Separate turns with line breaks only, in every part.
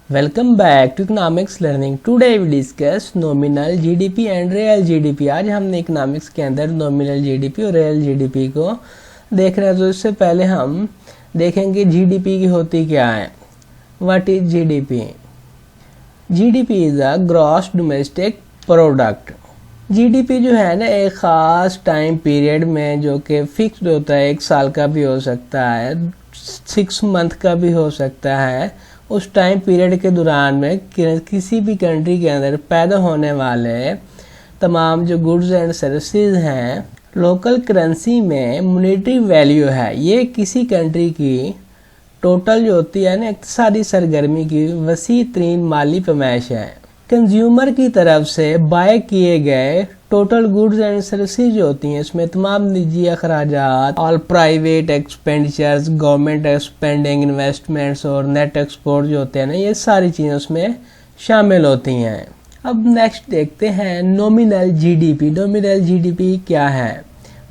Welcome back to economics learning. Today we discuss nominal GDP and real GDP. आज हमने economics के अंदर nominal GDP और real GDP को देख रहे हैं। तो इससे पहले हम देखेंगे जीडीपी की होती क्या है। What is GDP? GDP is a gross domestic product. GDP जो है ना एक ख़ास टाइम पीरियड में जो कि फिक्स्ड होता है, 1 साल का भी हो सकता है, 6 मंथ का भी हो सकता है। उस टाइम पीरियड के दौरान में किसी भी कंट्री के अंदर पैदा होने वाले तमाम जो गुड्स एंड सर्विसेज हैं, लोकल करेंसी में मॉनेटरी वैल्यू है। ये किसी कंट्री की टोटल जो होती है ना इक़्तिसादी सरगर्मी की वसी तरीन माली पैमाइश है। कंज्यूमर की तरफ से बाय किए गए टोटल गुड्स एंड सर्विसेज जो होती हैं, इसमें तमाम निजी अखराजात, all private expenditures, government spending, investments और नेट एक्सपोर्ट जो होते हैं ना, ये सारी चीज़ें उसमें शामिल होती हैं। अब नेक्स्ट देखते हैं नॉमिनल जीडीपी। नॉमिनल जीडीपी क्या है?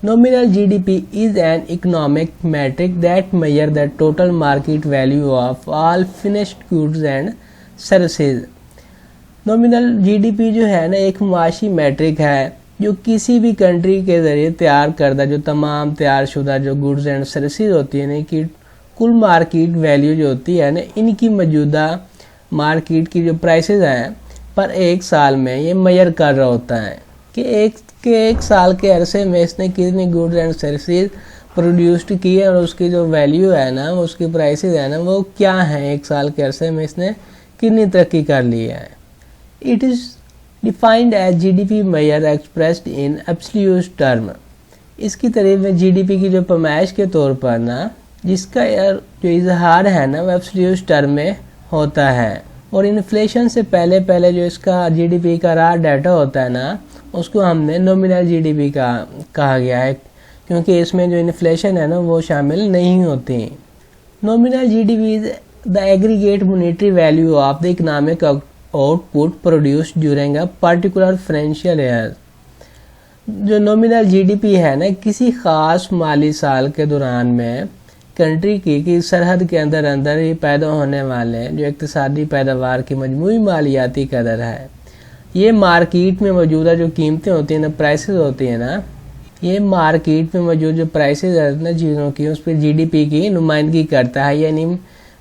Nominal GDP is an economic metric that measures the total market value of all finished goods and services. Nominal GDP जो है ना एक माशी मैट्रिक है जो किसी भी कंट्री के ज़रिए तैयार करदा जो तमाम तैयार शुदा जो गुड्स एंड सर्विसेज होती है ना कि कुल मार्केट वैल्यू जो होती है ना इनकी मौजूदा मार्केट की जो प्राइसेस हैं पर 1 साल में ये मेजर कर रहा होता है कि एक साल के अरसे में इसने कितनी गुड्स एंड सर्विसेज प्रोड्यूस्ड की है और उसकी जो वैल्यू है ना, उसकी प्राइसेस है ना, वो क्या है, 1 साल के अरसे में इसने कितनी तरक्की कर ली है। It is defined as GDP measure expressed in absolute term. इसकी तरह में जीडीपी की जो पैमाइश के तौर पर ना जिसका जो इजहार है ना वो एब्सोल्यूट टर्म में होता है। और इन्फ्लेशन से पहले जो इसका जीडीपी का रॉ डाटा होता है ना उसको हमने नॉमिनल जीडीपी का कहा गया है, क्योंकि इसमें जो इन्फ्लेशन है ना वो शामिल नहीं होती। Nominal GDP is the aggregate monetary value of the economic output produced during a particular financial year. जो नॉमिनल जीडीपी है ना किसी ख़ास माली साल के दौरान में कंट्री की सरहद के अंदर ही पैदा होने वाले जो इक़्तिसादी पैदावार की मजमूई मालियाती कदर है। ये मार्केट में मौजूदा जो कीमतें होती हैं ना, प्राइसेस होती हैं ना, ये मार्केट में मौजूद जो प्राइसेस है ना चीज़ों की उस पर जीडीपी की नुमाइंदगी करता है, यानी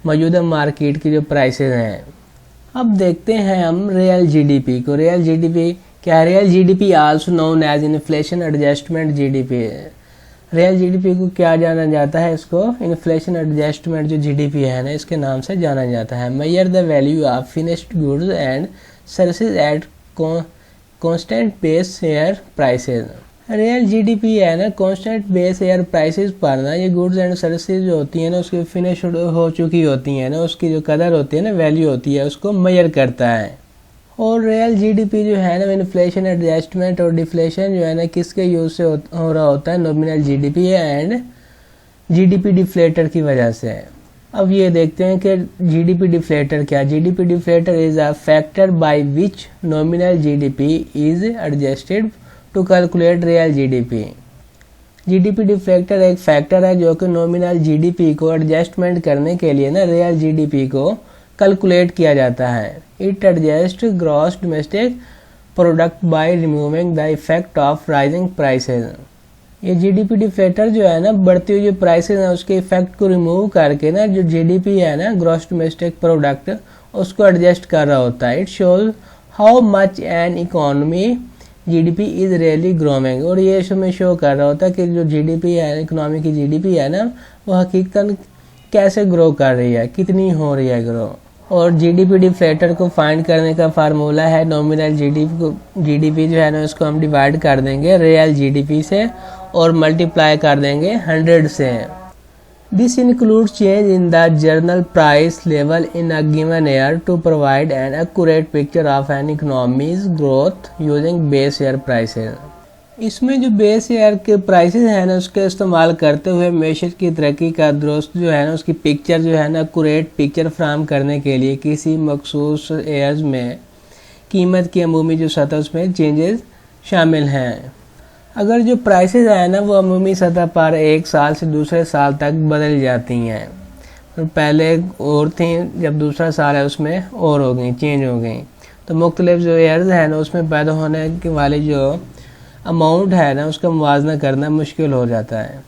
मौजूदा मार्केट की जो प्राइसेस हैं। अब देखते हैं हम रियल जीडीपी को। रियल जीडीपी क्या है? Real GDP also known as inflation adjustment GDP. Real GDP को क्या जाना जाता है? इसको इन्फ्लेशन एडजस्टमेंट जो जीडीपी है ना इसके नाम से जाना जाता है। Measure the value of finished goods and services at constant base air prices. Real GDP है ना कांस्टेंट बेस एयर प्राइसेस पर ना ये गुड्स एंड सर्विसेज जो होती है ना उसकी फिनिश हो चुकी होती है ना, उसकी जो कदर होती है ना, वैल्यू होती है, उसको मेजर करता है। और रियल जीडीपी जो है ना इन्फ्लेशन एडजस्टमेंट और डिफ्लेशन जो है ना किसके यूज से हो रहा होता है? Nominal GDP and GDP deflator की वजह से। अब ये देखते हैं कि जीडीपी डिफ्लेटर क्या? GDP deflator is a factor by which nominal GDP is adjusted to calculate real GDP. GDP deflector एक फैक्टर है जो कि नॉमिनल जीडीपी को एडजस्टमेंट करने के लिए ना रियल जीडीपी को कैलकुलेट किया जाता है। It adjust gross domestic product by removing the effect of rising prices. ये जीडीपी डिफ्लेक्टर जो है ना बढ़ती हुई जो प्राइसेस हैं उसके इफेक्ट को रिमूव करके ना जो जीडीपी है ना ग्रॉस डोमेस्टिक प्रोडक्ट उसको एडजस्ट कर रहा होता है। It shows how much an economy GDP is really growing. और ये इसमें शो कर रहा होता है कि जो जीडीपी है इकोनॉमी की जीडीपी है ना वो हकीकतन कैसे ग्रो कर रही है, कितनी हो रही है ग्रो। और जीडीपी डिफ्लेक्टर को फाइंड करने का फार्मूला है नॉमिनल जीडीपी जो है ना उसको हम डिवाइड कर देंगे रियल जीडीपी से और मल्टीप्लाई कर देंगे 100 से। This include change in the general price level in a given year to provide an accurate picture of an economy's growth using base year prices. इसमें जो बेस ईयर के प्राइसेस हैं ना उसके इस्तेमाल करते हुए मैशत की तरक्की का दुरुस्त जो है ना उसकी पिक्चर जो है ना एक्यूरेट पिक्चर फ्राहम करने के लिए किसी मखसूस ईयर्स में कीमत की अमूमी जो सतह उसमें चेंजेस शामिल हैं। अगर जो प्राइसेस है ना वो अमूमी सतह पर 1 साल से दूसरे साल तक बदल जाती हैं, और पहले और थी, जब दूसरा साल है उसमें और हो गई, चेंज हो गई। तो मुख्तलिफ जो ईयर्स है ना उसमें पैदा होने वाली जो अमाउंट है ना उसका मुवाजना करना मुश्किल हो जाता है।